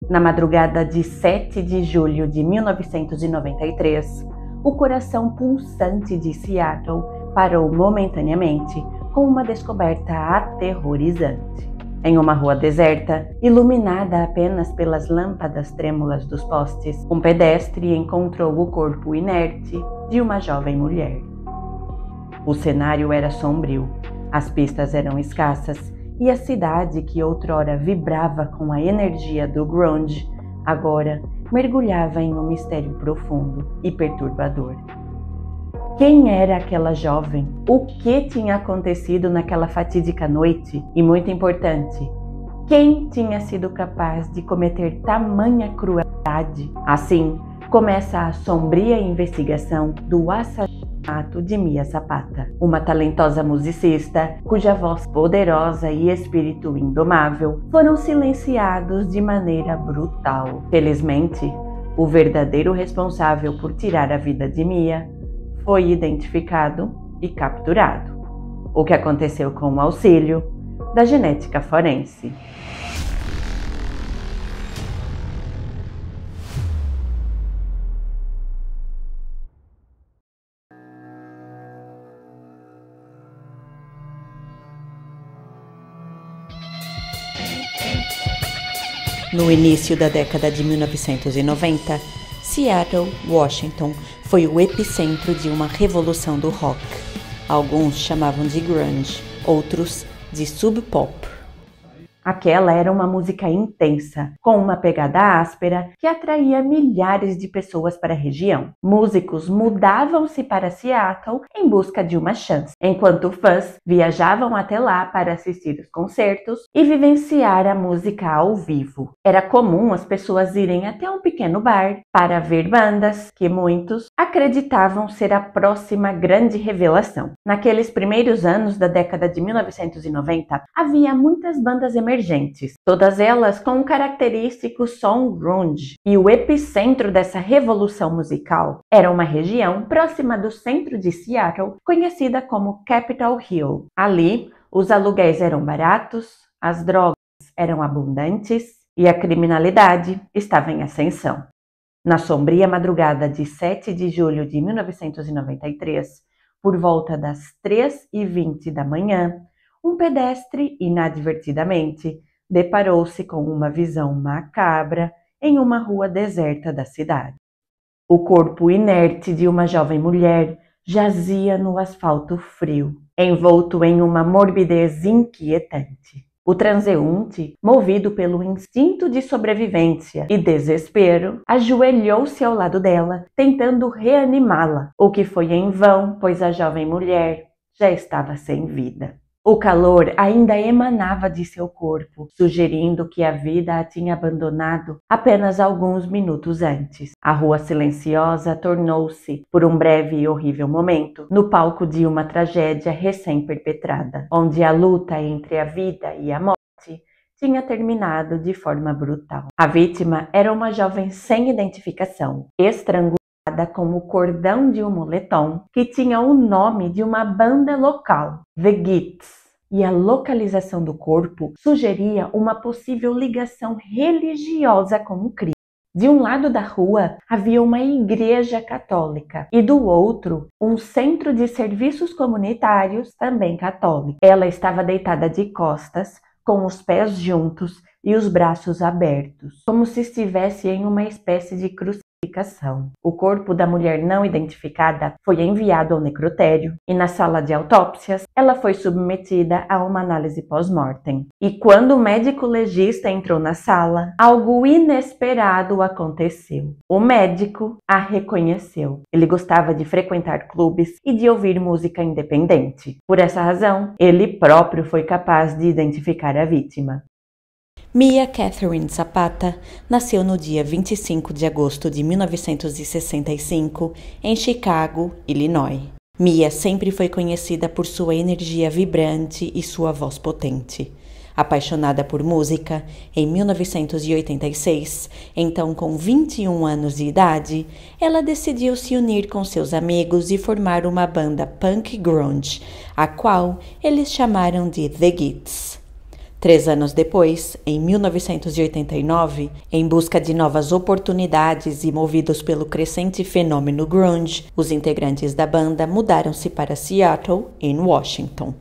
Na madrugada de 7 de julho de 1993, o coração pulsante de Seattle parou momentaneamente com uma descoberta aterrorizante. Em uma rua deserta, iluminada apenas pelas lâmpadas trêmulas dos postes, um pedestre encontrou o corpo inerte de uma jovem mulher. O cenário era sombrio, as pistas eram escassas e a cidade que outrora vibrava com a energia do grunge, agora mergulhava em um mistério profundo e perturbador. Quem era aquela jovem? O que tinha acontecido naquela fatídica noite? E muito importante, quem tinha sido capaz de cometer tamanha crueldade? Assim, começa a sombria investigação do assassinato de Mia Zapata, uma talentosa musicista cuja voz poderosa e espírito indomável foram silenciados de maneira brutal. Felizmente, o verdadeiro responsável por tirar a vida de Mia foi identificado e capturado, o que aconteceu com o auxílio da genética forense. No início da década de 1990, Seattle, Washington, foi o epicentro de uma revolução do rock. Alguns chamavam de grunge, outros de sub-pop. Aquela era uma música intensa, com uma pegada áspera que atraía milhares de pessoas para a região. Músicos mudavam-se para Seattle em busca de uma chance, enquanto fãs viajavam até lá para assistir os concertos e vivenciar a música ao vivo. Era comum as pessoas irem até um pequeno bar para ver bandas que muitos acreditavam ser a próxima grande revelação. Naqueles primeiros anos da década de 1990, havia muitas bandas emergentes, todas elas com um característico som grunge, e o epicentro dessa revolução musical era uma região próxima do centro de Seattle, conhecida como Capitol Hill. Ali, os aluguéis eram baratos, as drogas eram abundantes e a criminalidade estava em ascensão. Na sombria madrugada de 7 de julho de 1993, por volta das 3h20 da manhã, um pedestre, inadvertidamente, deparou-se com uma visão macabra em uma rua deserta da cidade. O corpo inerte de uma jovem mulher jazia no asfalto frio, envolto em uma morbidez inquietante. O transeunte, movido pelo instinto de sobrevivência e desespero, ajoelhou-se ao lado dela, tentando reanimá-la, o que foi em vão, pois a jovem mulher já estava sem vida. O calor ainda emanava de seu corpo, sugerindo que a vida a tinha abandonado apenas alguns minutos antes. A rua silenciosa tornou-se, por um breve e horrível momento, no palco de uma tragédia recém-perpetrada, onde a luta entre a vida e a morte tinha terminado de forma brutal. A vítima era uma jovem sem identificação, estrangulada com o cordão de um moletom que tinha o nome de uma banda local, The Gits, e a localização do corpo sugeria uma possível ligação religiosa com o crime. De um lado da rua havia uma igreja católica e do outro um centro de serviços comunitários também católico. Ela estava deitada de costas, com os pés juntos e os braços abertos, como se estivesse em uma espécie de crucificação. O corpo da mulher não identificada foi enviado ao necrotério e na sala de autópsias ela foi submetida a uma análise pós-mortem. E quando o médico legista entrou na sala, algo inesperado aconteceu. O médico a reconheceu. Ele gostava de frequentar clubes e de ouvir música independente. Por essa razão, ele próprio foi capaz de identificar a vítima. Mia Catherine Zapata nasceu no dia 25 de agosto de 1965 em Chicago, Illinois. Mia sempre foi conhecida por sua energia vibrante e sua voz potente. Apaixonada por música, em 1986, então com 21 anos de idade, ela decidiu se unir com seus amigos e formar uma banda punk grunge, a qual eles chamaram de The Gits. 3 anos depois, em 1989, em busca de novas oportunidades e movidos pelo crescente fenômeno grunge, os integrantes da banda mudaram-se para Seattle, em Washington.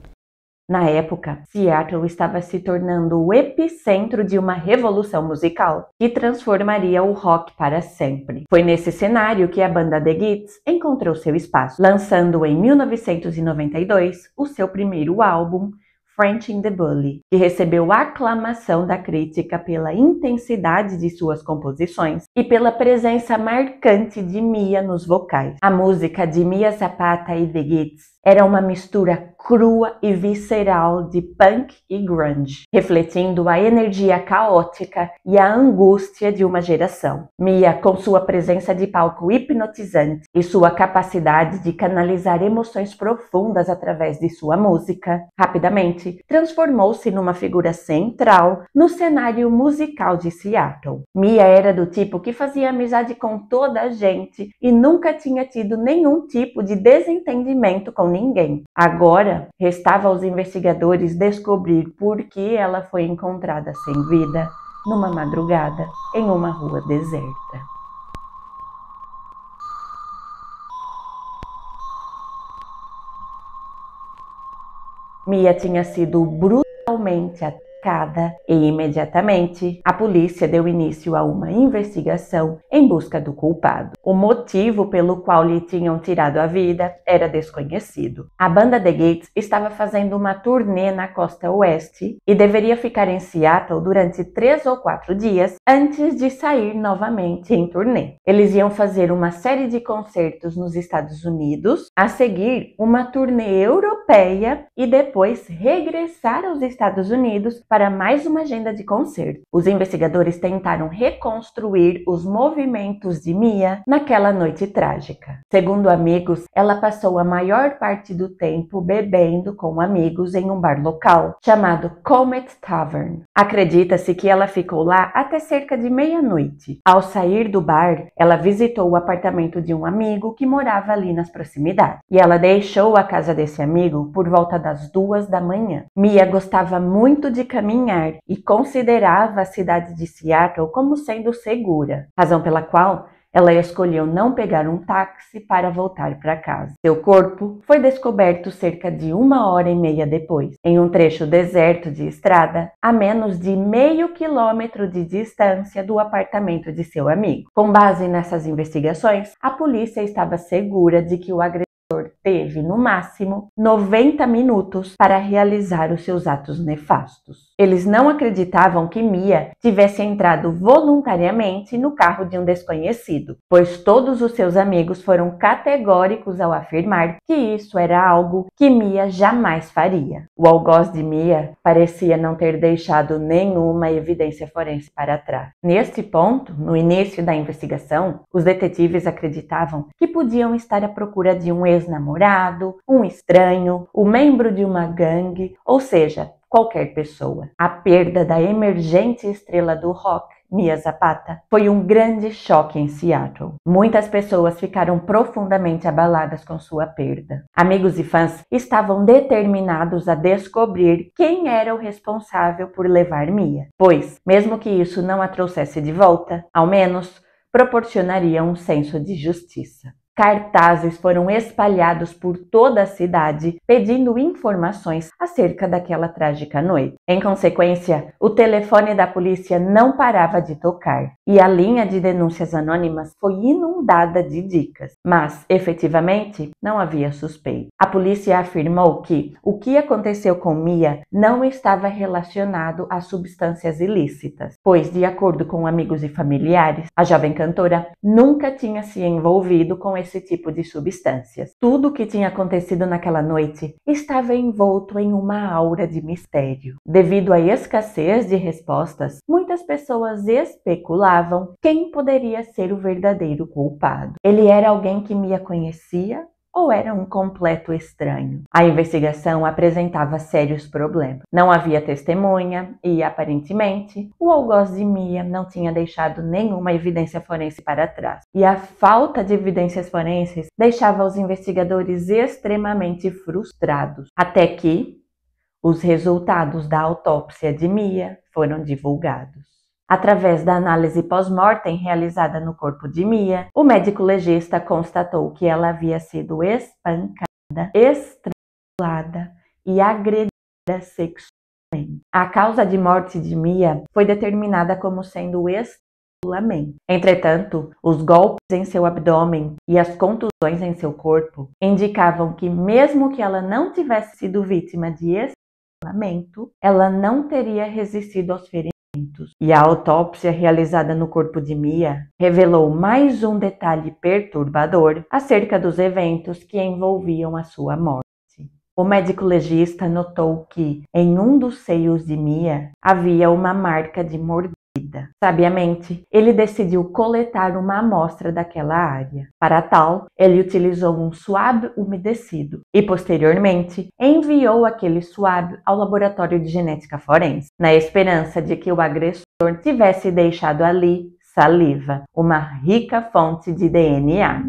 Na época, Seattle estava se tornando o epicentro de uma revolução musical que transformaria o rock para sempre. Foi nesse cenário que a banda The Gits encontrou seu espaço, lançando em 1992 o seu primeiro álbum, Frenching the Bully, que recebeu aclamação da crítica pela intensidade de suas composições e pela presença marcante de Mia nos vocais. A música de Mia Zapata e The Gits era uma mistura crua e visceral de punk e grunge, refletindo a energia caótica e a angústia de uma geração. Mia, com sua presença de palco hipnotizante e sua capacidade de canalizar emoções profundas através de sua música, rapidamente transformou-se numa figura central no cenário musical de Seattle. Mia era do tipo que fazia amizade com toda a gente e nunca tinha tido nenhum tipo de desentendimento com ninguém. Agora, restava aos investigadores descobrir por que ela foi encontrada sem vida numa madrugada em uma rua deserta. Mia tinha sido brutalmente atacada e imediatamente a polícia deu início a uma investigação em busca do culpado. O motivo pelo qual lhe tinham tirado a vida era desconhecido. A banda The Gits estava fazendo uma turnê na costa oeste e deveria ficar em Seattle durante 3 ou 4 dias antes de sair novamente em turnê. Eles iam fazer uma série de concertos nos Estados Unidos, a seguir uma turnê europeia e depois regressar aos Estados Unidos para mais uma agenda de concerto. Os investigadores tentaram reconstruir os movimentos de Mia naquela noite trágica. Segundo amigos, ela passou a maior parte do tempo bebendo com amigos em um bar local chamado Comet Tavern. Acredita-se que ela ficou lá até cerca de meia-noite. Ao sair do bar, ela visitou o apartamento de um amigo que morava ali nas proximidades. E ela deixou a casa desse amigo por volta das 2 da manhã. Mia gostava muito de caminhar e considerava a cidade de Seattle como sendo segura, razão pela qual ela escolheu não pegar um táxi para voltar para casa. Seu corpo foi descoberto cerca de 1h30 depois, em um trecho deserto de estrada, a menos de meio quilômetro de distância do apartamento de seu amigo. Com base nessas investigações, a polícia estava segura de que o agressor teve, no máximo, 90 minutos para realizar os seus atos nefastos. Eles não acreditavam que Mia tivesse entrado voluntariamente no carro de um desconhecido, pois todos os seus amigos foram categóricos ao afirmar que isso era algo que Mia jamais faria. O algoz de Mia parecia não ter deixado nenhuma evidência forense para trás. Neste ponto, no início da investigação, os detetives acreditavam que podiam estar à procura de um ex-namorado, um estranho, o membro de uma gangue, ou seja, qualquer pessoa. A perda da emergente estrela do rock, Mia Zapata, foi um grande choque em Seattle. Muitas pessoas ficaram profundamente abaladas com sua perda. Amigos e fãs estavam determinados a descobrir quem era o responsável por levar Mia, pois, mesmo que isso não a trouxesse de volta, ao menos proporcionaria um senso de justiça. Cartazes foram espalhados por toda a cidade pedindo informações acerca daquela trágica noite. Em consequência, o telefone da polícia não parava de tocar e a linha de denúncias anônimas foi inundada de dicas, mas, efetivamente, não havia suspeito. A polícia afirmou que o que aconteceu com Mia não estava relacionado a substâncias ilícitas, pois, de acordo com amigos e familiares, a jovem cantora nunca tinha se envolvido com esse tipo de substâncias. Tudo o que tinha acontecido naquela noite estava envolto em uma aura de mistério. Devido à escassez de respostas, muitas pessoas especulavam quem poderia ser o verdadeiro culpado. Ele era alguém que Mia conhecia ou era um completo estranho? A investigação apresentava sérios problemas. Não havia testemunha e, aparentemente, o algoz de Mia não tinha deixado nenhuma evidência forense para trás. E a falta de evidências forenses deixava os investigadores extremamente frustrados. Até que Os resultados da autópsia de Mia foram divulgados. Através da análise pós-mortem realizada no corpo de Mia, o médico legista constatou que ela havia sido espancada, estrangulada e agredida sexualmente. A causa de morte de Mia foi determinada como sendo estrangulamento. Entretanto, os golpes em seu abdômen e as contusões em seu corpo indicavam que, mesmo que ela não tivesse sido vítima de estrangulamento, ela não teria resistido aos ferimentos. E a autópsia realizada no corpo de Mia revelou mais um detalhe perturbador acerca dos eventos que envolviam a sua morte. O médico legista notou que, em um dos seios de Mia, havia uma marca de mordida. Sabiamente, ele decidiu coletar uma amostra daquela área. Para tal, ele utilizou um swab umedecido e, posteriormente, enviou aquele swab ao laboratório de genética forense, na esperança de que o agressor tivesse deixado ali saliva, uma rica fonte de DNA.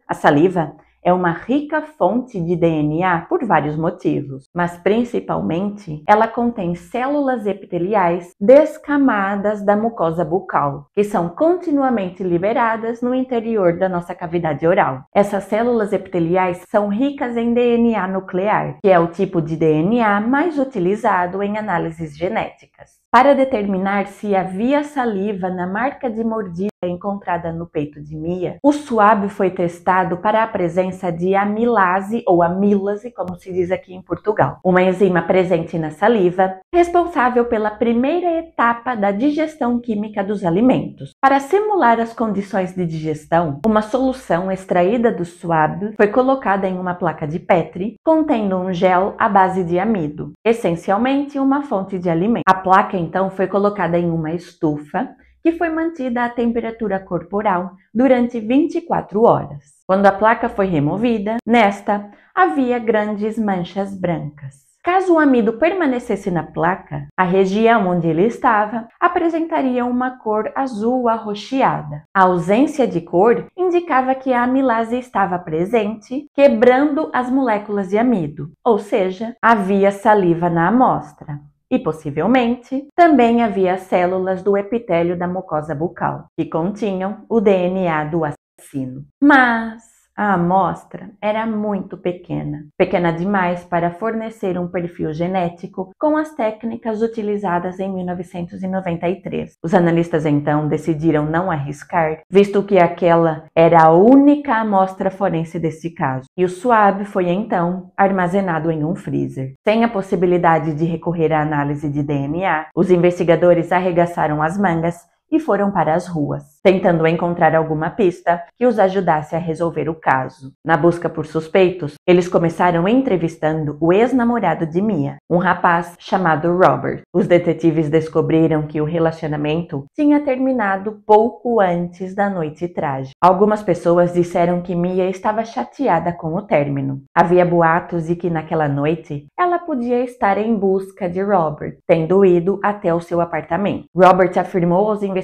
A saliva é uma rica fonte de DNA por vários motivos, mas principalmente ela contém células epiteliais descamadas da mucosa bucal, que são continuamente liberadas no interior da nossa cavidade oral. Essas células epiteliais são ricas em DNA nuclear, que é o tipo de DNA mais utilizado em análises genéticas. Para determinar se havia saliva na marca de mordida encontrada no peito de Mia, o swab foi testado para a presença de amilase ou amílase, como se diz aqui em Portugal, uma enzima presente na saliva, responsável pela primeira etapa da digestão química dos alimentos. Para simular as condições de digestão, uma solução extraída do swab foi colocada em uma placa de Petri, contendo um gel à base de amido, essencialmente uma fonte de alimento. A placa então foi colocada em uma estufa, que foi mantida à temperatura corporal durante 24 horas. Quando a placa foi removida, nesta havia grandes manchas brancas. Caso o amido permanecesse na placa, a região onde ele estava apresentaria uma cor azul arroxeada. A ausência de cor indicava que a amilase estava presente, quebrando as moléculas de amido, ou seja, havia saliva na amostra. E, possivelmente, também havia células do epitélio da mucosa bucal, que continham o DNA do assassino. Mas a amostra era muito pequena, pequena demais para fornecer um perfil genético com as técnicas utilizadas em 1993. Os analistas então decidiram não arriscar, visto que aquela era a única amostra forense desse caso, e o swab foi então armazenado em um freezer. Sem a possibilidade de recorrer à análise de DNA, os investigadores arregaçaram as mangas e foram para as ruas, tentando encontrar alguma pista que os ajudasse a resolver o caso. Na busca por suspeitos, eles começaram entrevistando o ex-namorado de Mia, um rapaz chamado Robert. Os detetives descobriram que o relacionamento tinha terminado pouco antes da noite trágica. Algumas pessoas disseram que Mia estava chateada com o término. Havia boatos de que naquela noite ela podia estar em busca de Robert, tendo ido até o seu apartamento. Robert afirmou aos investigadores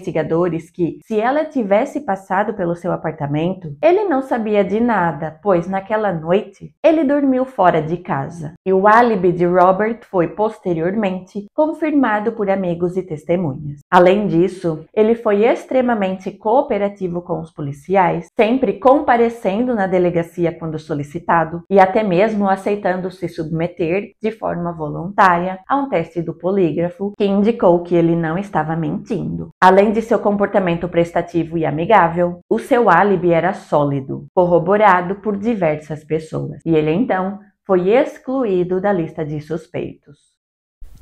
que, se ela tivesse passado pelo seu apartamento, ele não sabia de nada, pois naquela noite ele dormiu fora de casa. E o álibi de Robert foi posteriormente confirmado por amigos e testemunhas. Além disso, ele foi extremamente cooperativo com os policiais, sempre comparecendo na delegacia quando solicitado e até mesmo aceitando se submeter de forma voluntária a um teste do polígrafo que indicou que ele não estava mentindo. Além de seu comportamento prestativo e amigável, o seu álibi era sólido, corroborado por diversas pessoas, e ele então foi excluído da lista de suspeitos.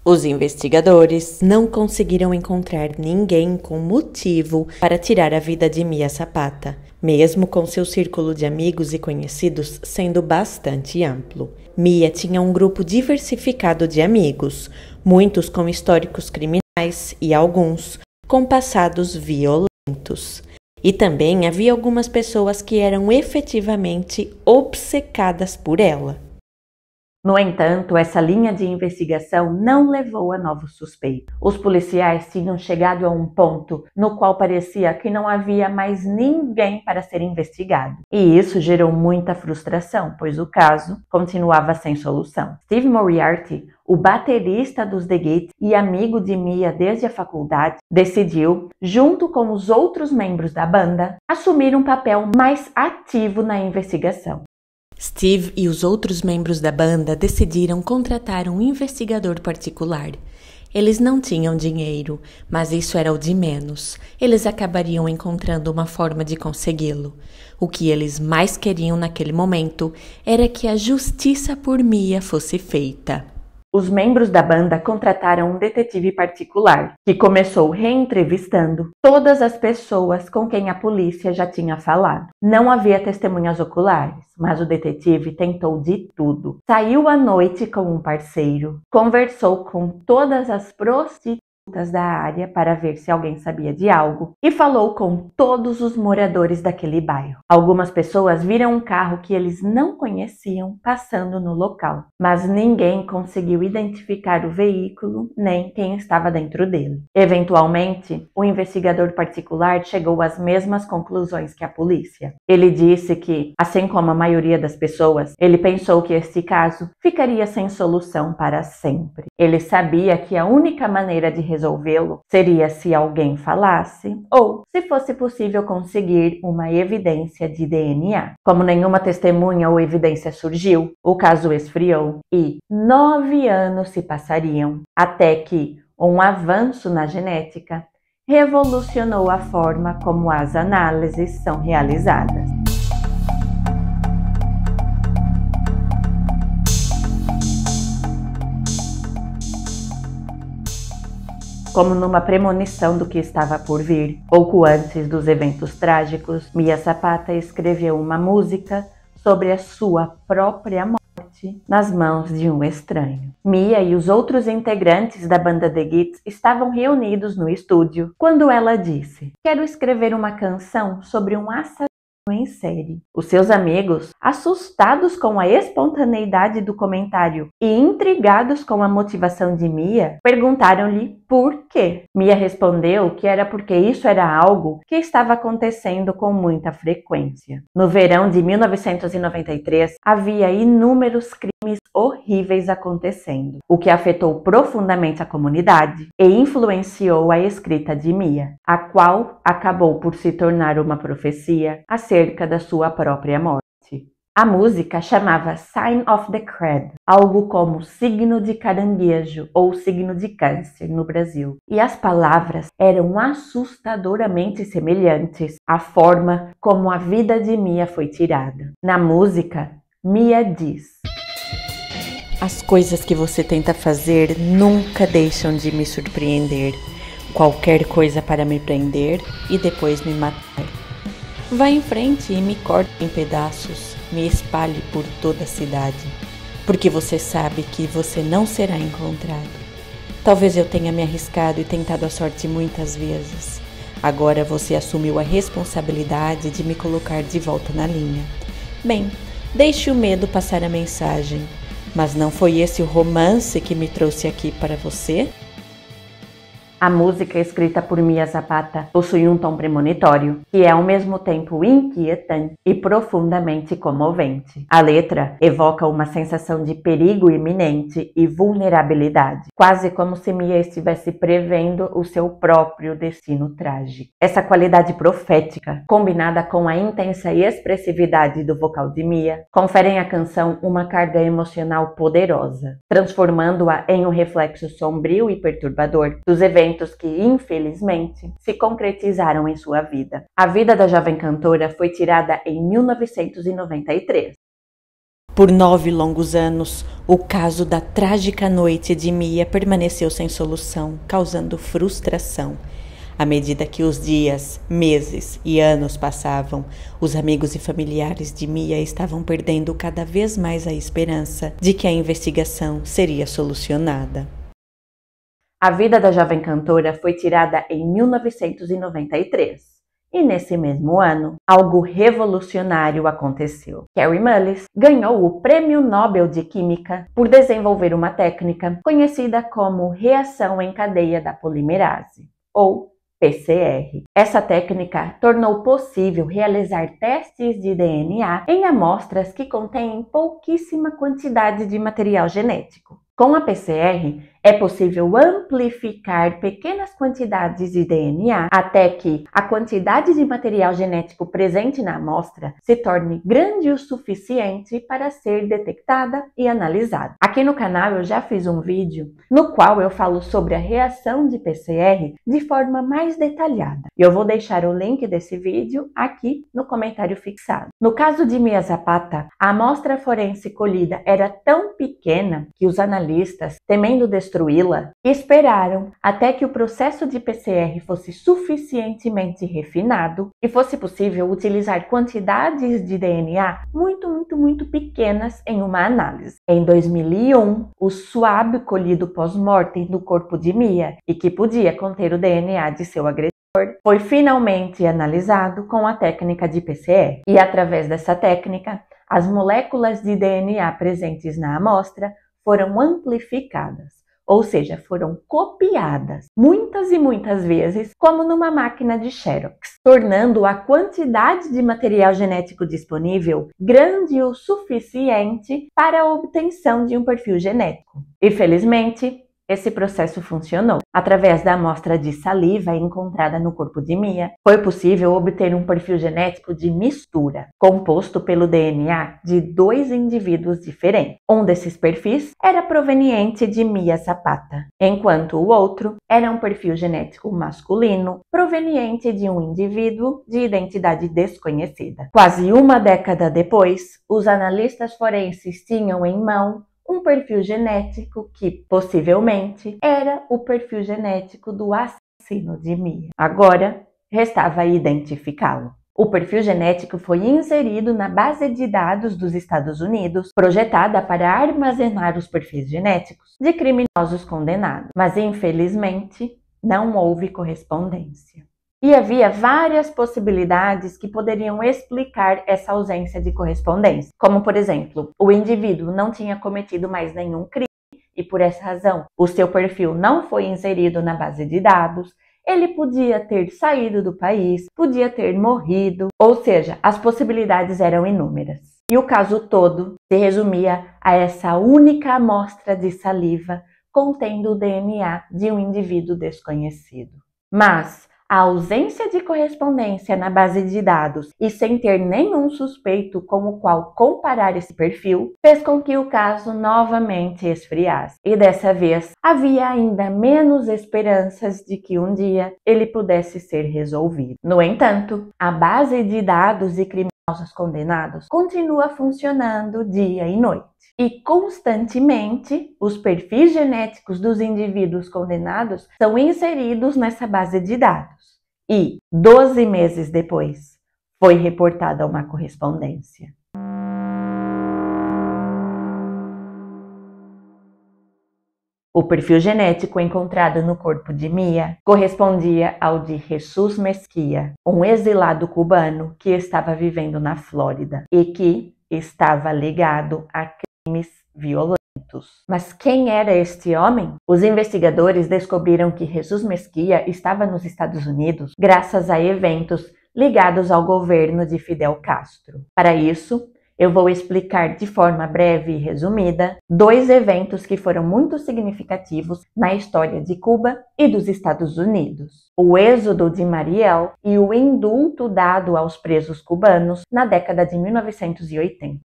Os investigadores não conseguiram encontrar ninguém com motivo para tirar a vida de Mia Zapata, mesmo com seu círculo de amigos e conhecidos sendo bastante amplo. Mia tinha um grupo diversificado de amigos, muitos com históricos criminais e alguns com passados violentos. E também havia algumas pessoas que eram efetivamente obcecadas por ela. No entanto, essa linha de investigação não levou a novos suspeitos. Os policiais tinham chegado a um ponto no qual parecia que não havia mais ninguém para ser investigado. E isso gerou muita frustração, pois o caso continuava sem solução. Steve Moriarty, o baterista dos The Gates e amigo de Mia desde a faculdade, decidiu, junto com os outros membros da banda, assumir um papel mais ativo na investigação. Steve e os outros membros da banda decidiram contratar um investigador particular. Eles não tinham dinheiro, mas isso era o de menos. Eles acabariam encontrando uma forma de consegui-lo. O que eles mais queriam naquele momento era que a justiça por Mia fosse feita. Os membros da banda contrataram um detetive particular, que começou reentrevistando todas as pessoas com quem a polícia já tinha falado. Não havia testemunhas oculares, mas o detetive tentou de tudo. Saiu à noite com um parceiro, conversou com todas as prostitutas da área para ver se alguém sabia de algo e falou com todos os moradores daquele bairro. Algumas pessoas viram um carro que eles não conheciam passando no local, mas ninguém conseguiu identificar o veículo nem quem estava dentro dele. Eventualmente, o investigador particular chegou às mesmas conclusões que a polícia. Ele disse que, assim como a maioria das pessoas, ele pensou que este caso ficaria sem solução para sempre. Ele sabia que a única maneira de resolvê-lo seria se alguém falasse ou se fosse possível conseguir uma evidência de DNA. Como nenhuma testemunha ou evidência surgiu, o caso esfriou e 9 anos se passariam até que um avanço na genética revolucionou a forma como as análises são realizadas. Como numa premonição do que estava por vir, pouco antes dos eventos trágicos, Mia Zapata escreveu uma música sobre a sua própria morte nas mãos de um estranho. Mia e os outros integrantes da banda The Gates estavam reunidos no estúdio quando ela disse: "Quero escrever uma canção sobre um assassino em série." Os seus amigos, assustados com a espontaneidade do comentário e intrigados com a motivação de Mia, perguntaram-lhe por quê. Mia respondeu que era porque isso era algo que estava acontecendo com muita frequência. No verão de 1993, havia inúmeros crimes horríveis acontecendo, o que afetou profundamente a comunidade e influenciou a escrita de Mia, a qual acabou por se tornar uma profecia acerca da sua própria morte. A música chamava Sign of the Crab, algo como signo de caranguejo ou signo de câncer no Brasil. E as palavras eram assustadoramente semelhantes à forma como a vida de Mia foi tirada. Na música, Mia diz: "As coisas que você tenta fazer nunca deixam de me surpreender. Qualquer coisa para me prender e depois me matar. Vá em frente e me corte em pedaços, me espalhe por toda a cidade, porque você sabe que você não será encontrado. Talvez eu tenha me arriscado e tentado a sorte muitas vezes. Agora você assumiu a responsabilidade de me colocar de volta na linha. Bem, deixe o medo passar a mensagem. Mas não foi esse o romance que me trouxe aqui para você?" A música escrita por Mia Zapata possui um tom premonitório, que é ao mesmo tempo inquietante e profundamente comovente. A letra evoca uma sensação de perigo iminente e vulnerabilidade, quase como se Mia estivesse prevendo o seu próprio destino trágico. Essa qualidade profética, combinada com a intensa expressividade do vocal de Mia, conferem à canção uma carga emocional poderosa, transformando-a em um reflexo sombrio e perturbador dos eventos que, infelizmente, se concretizaram em sua vida. A vida da jovem cantora foi tirada em 1993. Por 9 longos anos, o caso da trágica noite de Mia permaneceu sem solução, causando frustração. À medida que os dias, meses e anos passavam, os amigos e familiares de Mia estavam perdendo cada vez mais a esperança de que a investigação seria solucionada. A vida da jovem cantora foi tirada em 1993 E nesse mesmo ano, algo revolucionário aconteceu. Kary Mullis ganhou o Prêmio Nobel de Química por desenvolver uma técnica conhecida como reação em cadeia da polimerase, ou PCR. Essa técnica tornou possível realizar testes de DNA em amostras que contêm pouquíssima quantidade de material genético. Com a PCR, é possível amplificar pequenas quantidades de DNA até que a quantidade de material genético presente na amostra se torne grande o suficiente para ser detectada e analisada. Aqui no canal eu já fiz um vídeo no qual eu falo sobre a reação de PCR de forma mais detalhada. Eu vou deixar o link desse vídeo aqui no comentário fixado. No caso de Mia Zapata, a amostra forense colhida era tão pequena que os analistas, temendo destruí-la, esperaram até que o processo de PCR fosse suficientemente refinado e fosse possível utilizar quantidades de DNA muito pequenas em uma análise. Em 2001, o swab colhido pós-mortem do corpo de Mia e que podia conter o DNA de seu agressor foi finalmente analisado com a técnica de PCR. E através dessa técnica, as moléculas de DNA presentes na amostra foram amplificadas, ou seja, foram copiadas muitas e muitas vezes, como numa máquina de Xerox, tornando a quantidade de material genético disponível grande o suficiente para a obtenção de um perfil genético. E felizmente, esse processo funcionou. Através da amostra de saliva encontrada no corpo de Mia, foi possível obter um perfil genético de mistura, composto pelo DNA de 2 indivíduos diferentes. Um desses perfis era proveniente de Mia Zapata, enquanto o outro era um perfil genético masculino, proveniente de um indivíduo de identidade desconhecida. Quase uma década depois, os analistas forenses tinham em mão um perfil genético que, possivelmente, era o perfil genético do assassino de Mia. Agora, restava identificá-lo. O perfil genético foi inserido na base de dados dos Estados Unidos, projetada para armazenar os perfis genéticos de criminosos condenados, mas, infelizmente, não houve correspondência. E havia várias possibilidades que poderiam explicar essa ausência de correspondência, como, por exemplo, o indivíduo não tinha cometido mais nenhum crime e, por essa razão, o seu perfil não foi inserido na base de dados, ele podia ter saído do país, podia ter morrido, ou seja, as possibilidades eram inúmeras. E o caso todo se resumia a essa única amostra de saliva contendo o DNA de um indivíduo desconhecido. Mas a ausência de correspondência na base de dados e sem ter nenhum suspeito com o qual comparar esse perfil, fez com que o caso novamente esfriasse. E dessa vez, havia ainda menos esperanças de que um dia ele pudesse ser resolvido. No entanto, a base de dados de criminosos condenados continua funcionando dia e noite. E constantemente, os perfis genéticos dos indivíduos condenados são inseridos nessa base de dados. E, 12 meses depois, foi reportada uma correspondência. O perfil genético encontrado no corpo de Mia correspondia ao de Jesus Mesquia, um exilado cubano que estava vivendo na Flórida e que estava ligado a crimes violentos. Mas quem era este homem? Os investigadores descobriram que Jesus Mesquia estava nos Estados Unidos graças a eventos ligados ao governo de Fidel Castro. Para isso, eu vou explicar de forma breve e resumida 2 eventos que foram muito significativos na história de Cuba e dos Estados Unidos: o êxodo de Mariel e o indulto dado aos presos cubanos na década de 1980.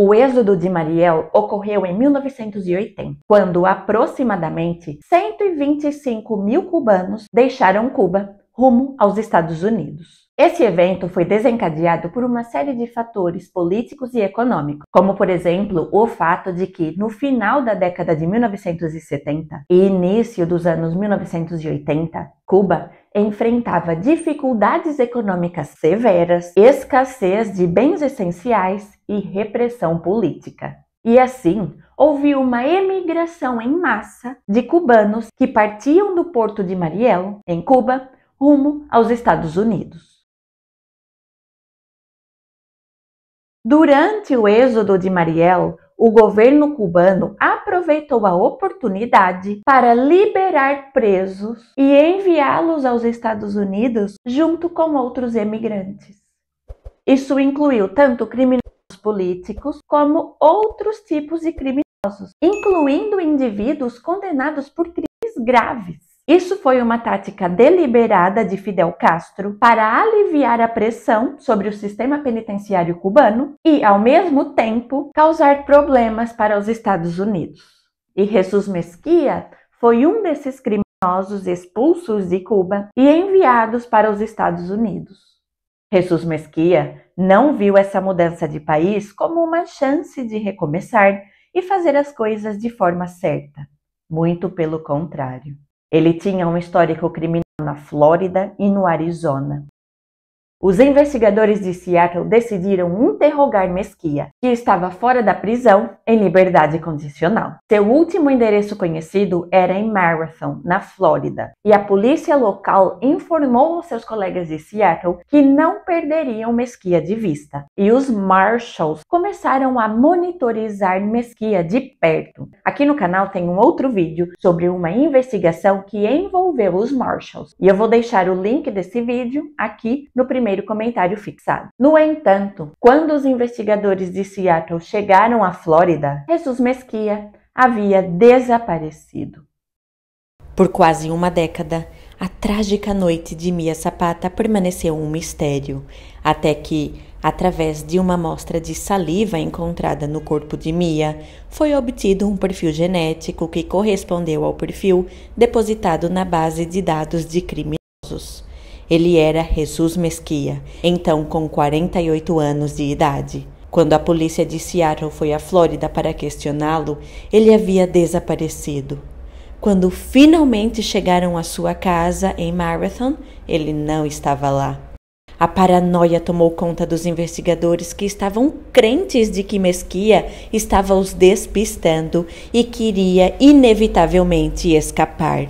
O êxodo de Mariel ocorreu em 1980, quando aproximadamente 125 mil cubanos deixaram Cuba rumo aos Estados Unidos. Esse evento foi desencadeado por uma série de fatores políticos e econômicos, como, por exemplo, o fato de que, no final da década de 1970 e início dos anos 1980, Cuba enfrentava dificuldades econômicas severas, escassez de bens essenciais e repressão política. E assim, houve uma emigração em massa de cubanos que partiam do porto de Mariel, em Cuba, rumo aos Estados Unidos. Durante o êxodo de Marielle, o governo cubano aproveitou a oportunidade para liberar presos e enviá-los aos Estados Unidos junto com outros emigrantes. Isso incluiu tanto criminosos políticos como outros tipos de criminosos, incluindo indivíduos condenados por crimes graves. Isso foi uma tática deliberada de Fidel Castro para aliviar a pressão sobre o sistema penitenciário cubano e, ao mesmo tempo, causar problemas para os Estados Unidos. E Jesus Mesquia foi um desses criminosos expulsos de Cuba e enviados para os Estados Unidos. Jesus Mesquia não viu essa mudança de país como uma chance de recomeçar e fazer as coisas de forma certa. Muito pelo contrário. Ele tinha um histórico criminal na Flórida e no Arizona. Os investigadores de Seattle decidiram interrogar Mesquia, que estava fora da prisão em liberdade condicional. Seu último endereço conhecido era em Marathon, na Flórida, e a polícia local informou aos seus colegas de Seattle que não perderiam Mesquia de vista. E os Marshals começaram a monitorizar Mesquia de perto. Aqui no canal tem um outro vídeo sobre uma investigação que envolveu os Marshals, e eu vou deixar o link desse vídeo aqui no primeiro comentário fixado. No entanto, quando os investigadores de Seattle chegaram à Flórida, Jesus Mesquia havia desaparecido. Por quase uma década, a trágica noite de Mia Zapata permaneceu um mistério, até que, através de uma amostra de saliva encontrada no corpo de Mia, foi obtido um perfil genético que correspondeu ao perfil depositado na base de dados de criminosos. Ele era Jesus Mesquia, então com 48 anos de idade. Quando a polícia de Seattle foi à Flórida para questioná-lo, ele havia desaparecido. Quando finalmente chegaram à sua casa em Marathon, ele não estava lá. A paranoia tomou conta dos investigadores, que estavam crentes de que Mesquia estava os despistando e queria inevitavelmente escapar.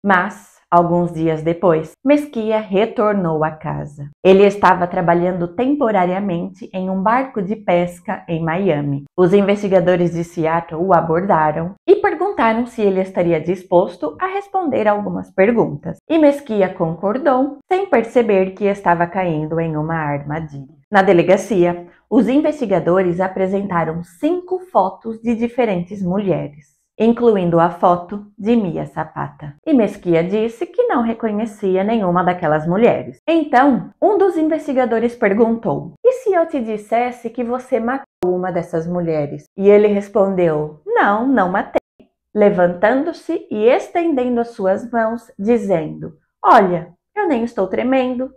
Mas, alguns dias depois, Mesquia retornou à casa. Ele estava trabalhando temporariamente em um barco de pesca em Miami. Os investigadores de Seattle o abordaram e perguntaram se ele estaria disposto a responder algumas perguntas. E Mesquia concordou, sem perceber que estava caindo em uma armadilha. Na delegacia, os investigadores apresentaram 5 fotos de diferentes mulheres, incluindo a foto de Mia Zapata. E Mesquia disse que não reconhecia nenhuma daquelas mulheres. Então, um dos investigadores perguntou: "E se eu te dissesse que você matou uma dessas mulheres?" E ele respondeu: "Não, não matei", levantando-se e estendendo as suas mãos, dizendo: "Olha, eu nem estou tremendo."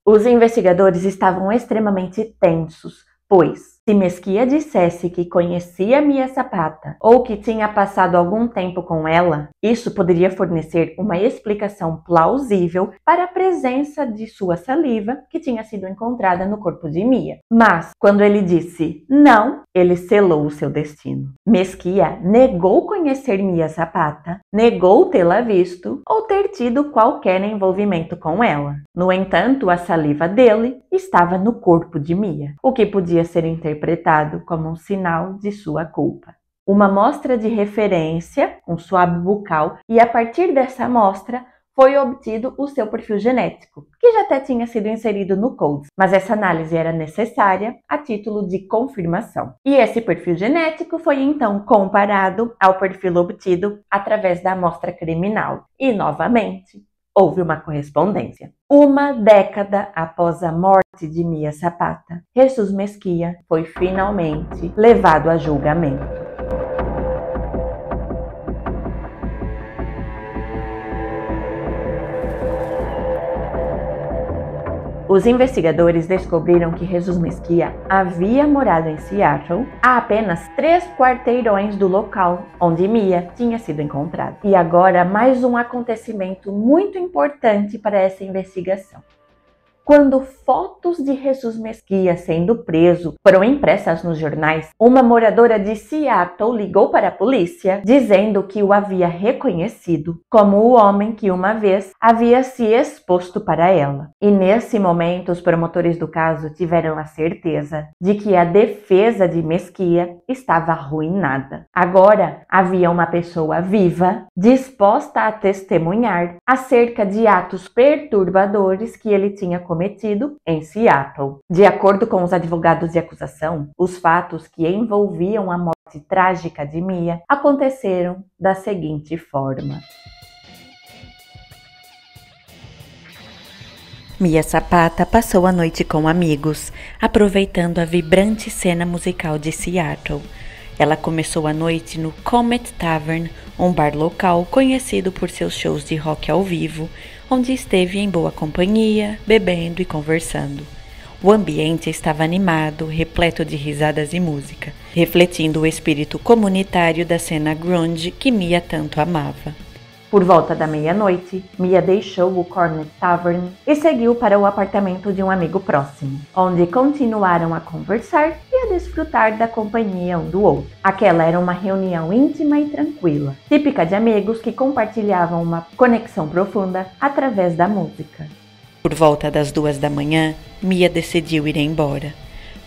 Os investigadores estavam extremamente tensos, pois, se Mesquia dissesse que conhecia Mia Zapata ou que tinha passado algum tempo com ela, isso poderia fornecer uma explicação plausível para a presença de sua saliva que tinha sido encontrada no corpo de Mia. Mas, quando ele disse não, ele selou o seu destino. Mesquia negou conhecer Mia Zapata, negou tê-la visto ou ter tido qualquer envolvimento com ela. No entanto, a saliva dele estava no corpo de Mia, o que podia ser interpretado como um sinal de sua culpa. Uma amostra de referência, um suave bucal, e a partir dessa amostra foi obtido o seu perfil genético, que já até tinha sido inserido no CODES, mas essa análise era necessária a título de confirmação. E esse perfil genético foi então comparado ao perfil obtido através da amostra criminal. E, novamente, houve uma correspondência. Uma década após a morte de Mia Zapata, Jesus Mesquia foi finalmente levado a julgamento. Os investigadores descobriram que Jesus Mesquia havia morado em Seattle a apenas 3 quarteirões do local onde Mia tinha sido encontrada. E agora mais um acontecimento muito importante para essa investigação. Quando fotos de Jesus Mesquia sendo preso foram impressas nos jornais, uma moradora de Seattle ligou para a polícia dizendo que o havia reconhecido como o homem que uma vez havia se exposto para ela. E nesse momento, os promotores do caso tiveram a certeza de que a defesa de Mesquia estava arruinada. Agora havia uma pessoa viva, disposta a testemunhar acerca de atos perturbadores que ele tinha cometido em Seattle. De acordo com os advogados de acusação, os fatos que envolviam a morte trágica de Mia aconteceram da seguinte forma. Mia Zapata passou a noite com amigos, aproveitando a vibrante cena musical de Seattle. Ela começou a noite no Comet Tavern, um bar local conhecido por seus shows de rock ao vivo, onde esteve em boa companhia, bebendo e conversando. O ambiente estava animado, repleto de risadas e música, refletindo o espírito comunitário da cena grunge que Mia tanto amava. Por volta da meia-noite, Mia deixou o Comet Tavern e seguiu para o apartamento de um amigo próximo, onde continuaram a conversar e a desfrutar da companhia um do outro. Aquela era uma reunião íntima e tranquila, típica de amigos que compartilhavam uma conexão profunda através da música. Por volta das 2 da manhã, Mia decidiu ir embora.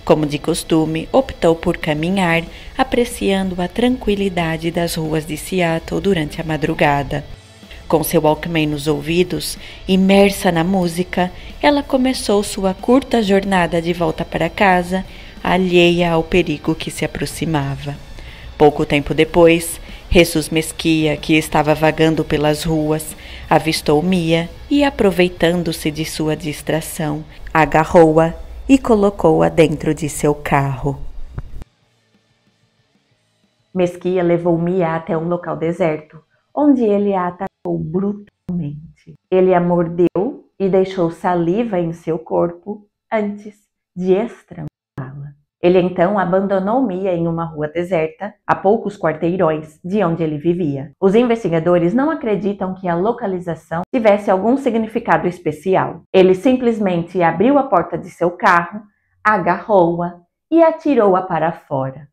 Como de costume, optou por caminhar, apreciando a tranquilidade das ruas de Seattle durante a madrugada. Com seu Walkman nos ouvidos, imersa na música, ela começou sua curta jornada de volta para casa, alheia ao perigo que se aproximava. Pouco tempo depois, Jesus Mesquia, que estava vagando pelas ruas, avistou Mia e, aproveitando-se de sua distração, agarrou-a e colocou-a dentro de seu carro. Mesquia levou Mia até um local deserto, onde ele a atacou brutalmente. Ele a mordeu e deixou saliva em seu corpo antes de estrangulá-la. Ele então abandonou Mia em uma rua deserta, a poucos quarteirões de onde ele vivia. Os investigadores não acreditam que a localização tivesse algum significado especial. Ele simplesmente abriu a porta de seu carro, agarrou-a e atirou-a para fora.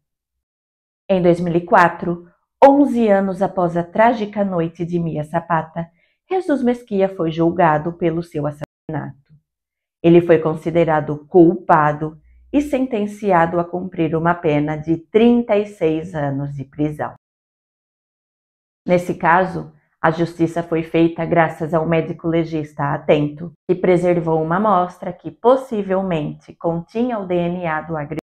Em 2004, 11 anos após a trágica noite de Mia Zapata, Jesus Mesquia foi julgado pelo seu assassinato. Ele foi considerado culpado e sentenciado a cumprir uma pena de 36 anos de prisão. Nesse caso, a justiça foi feita graças ao médico legista atento, que preservou uma amostra que possivelmente continha o DNA do agressor,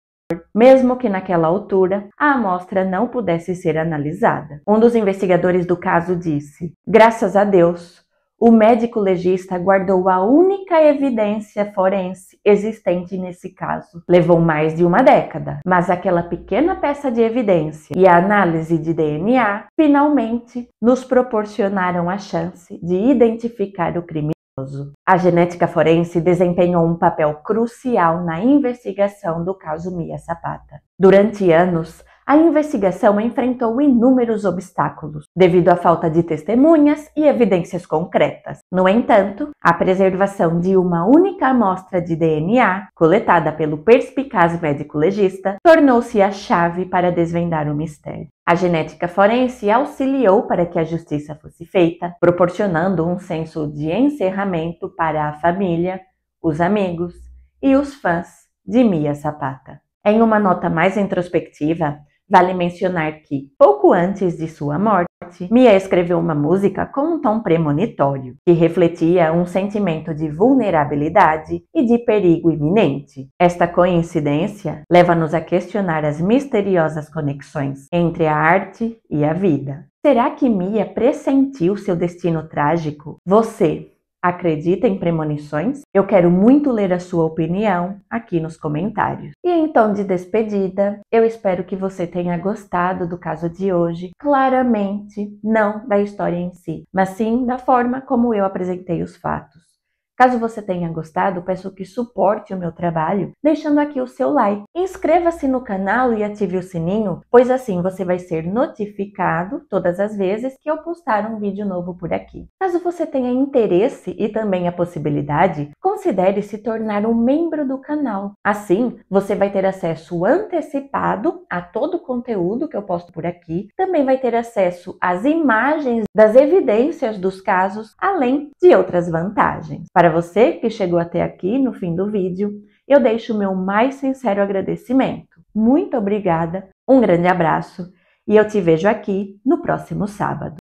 mesmo que naquela altura a amostra não pudesse ser analisada. Um dos investigadores do caso disse: "Graças a Deus, o médico legista guardou a única evidência forense existente nesse caso. Levou mais de uma década, mas aquela pequena peça de evidência e a análise de DNA finalmente nos proporcionaram a chance de identificar o criminoso." A genética forense desempenhou um papel crucial na investigação do caso Mia Zapata. Durante anos, a investigação enfrentou inúmeros obstáculos, devido à falta de testemunhas e evidências concretas. No entanto, a preservação de uma única amostra de DNA, coletada pelo perspicaz médico legista, tornou-se a chave para desvendar o mistério. A genética forense auxiliou para que a justiça fosse feita, proporcionando um senso de encerramento para a família, os amigos e os fãs de Mia Zapata. Em uma nota mais introspectiva, vale mencionar que, pouco antes de sua morte, Mia escreveu uma música com um tom premonitório, que refletia um sentimento de vulnerabilidade e de perigo iminente. Esta coincidência leva-nos a questionar as misteriosas conexões entre a arte e a vida. Será que Mia pressentiu seu destino trágico? Você acredita em premonições? Eu quero muito ler a sua opinião aqui nos comentários. E em tom de despedida, eu espero que você tenha gostado do caso de hoje. Claramente, não da história em si, mas sim da forma como eu apresentei os fatos. Caso você tenha gostado, peço que suporte o meu trabalho deixando aqui o seu like. Inscreva-se no canal e ative o sininho, pois assim você vai ser notificado todas as vezes que eu postar um vídeo novo por aqui. Caso você tenha interesse e também a possibilidade, considere se tornar um membro do canal. Assim, você vai ter acesso antecipado a todo o conteúdo que eu posto por aqui, também vai ter acesso às imagens das evidências dos casos, além de outras vantagens. Para você que chegou até aqui no fim do vídeo, eu deixo o meu mais sincero agradecimento. Muito obrigada, um grande abraço e eu te vejo aqui no próximo sábado.